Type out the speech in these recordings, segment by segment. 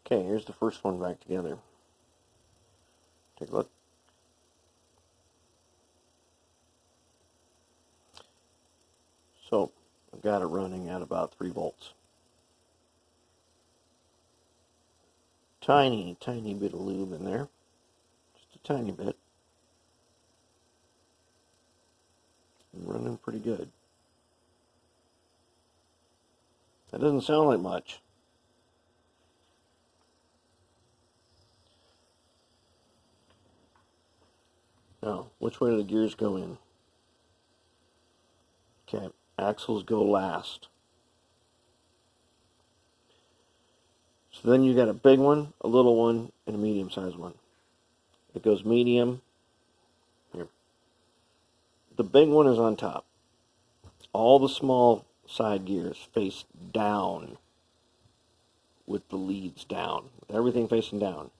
Okay, here's the first one back together. Take a look. So, I've got it running at about 3 volts. Tiny bit of lube in there. Just a tiny bit. And running pretty good. That doesn't sound like much. Now, which way do the gears go in? Okay, axles go last. So then you got a big one, a little one, and a medium-sized one. It goes medium. Here. The big one is on top. All the small side gears face down with the leads down. With everything facing down.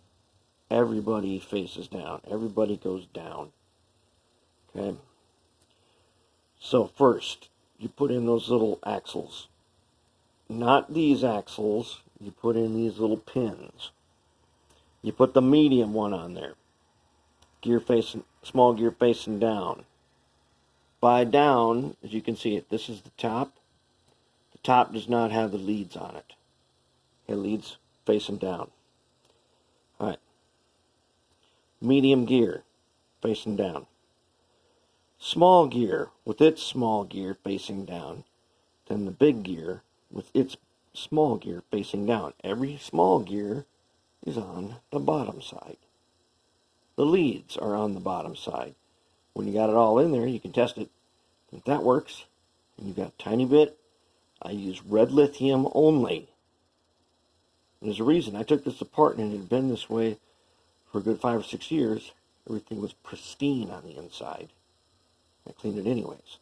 Everybody faces down. Everybody goes down. Okay? So first, you put in those little axles. Not these axles. You put in these little pins. You put the medium one on there. Gear facing, small gear facing down. By down, as you can see it, this is the top. The top does not have the leads on it. Okay, leads facing down. Alright. Medium gear facing down. Small gear with its small gear facing down. Then the big gear with its small gear facing down. Every small gear is on the bottom side. The leads are on the bottom side. When you got it all in there, you can test it. If that works, and you've got a tiny bit, I use red lithium only. There's a reason. I took this apart and it had been this way for a good 5 or 6 years. Everything was pristine on the inside. I cleaned it anyways.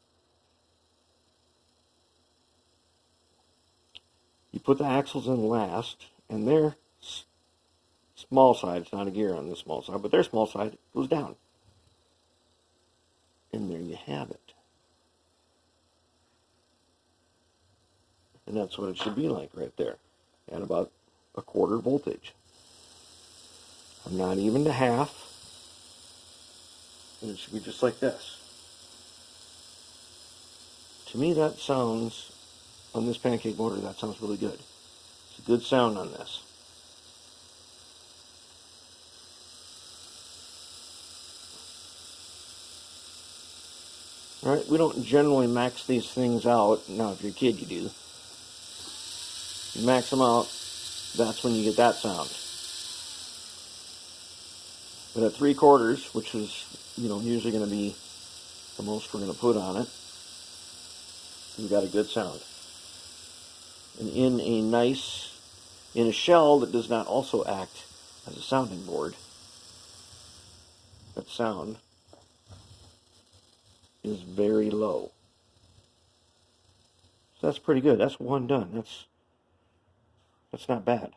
You put the axles in last, and their small side, it's not a gear on the small side, but their small side goes down. And there you have it. And that's what it should be like right there, at about a quarter voltage. I'm not even to half, and it should be just like this. To me, that sounds, on this pancake motor, that sounds really good. It's a good sound on this. Alright, we don't generally max these things out. Now, if you're a kid, you do. You max them out, that's when you get that sound. But at 3/4, which is, usually going to be the most we're going to put on it, you've got a good sound. And in a shell that does not also act as a sounding board, that sound is very low. So that's pretty good. That's one done. That's not bad.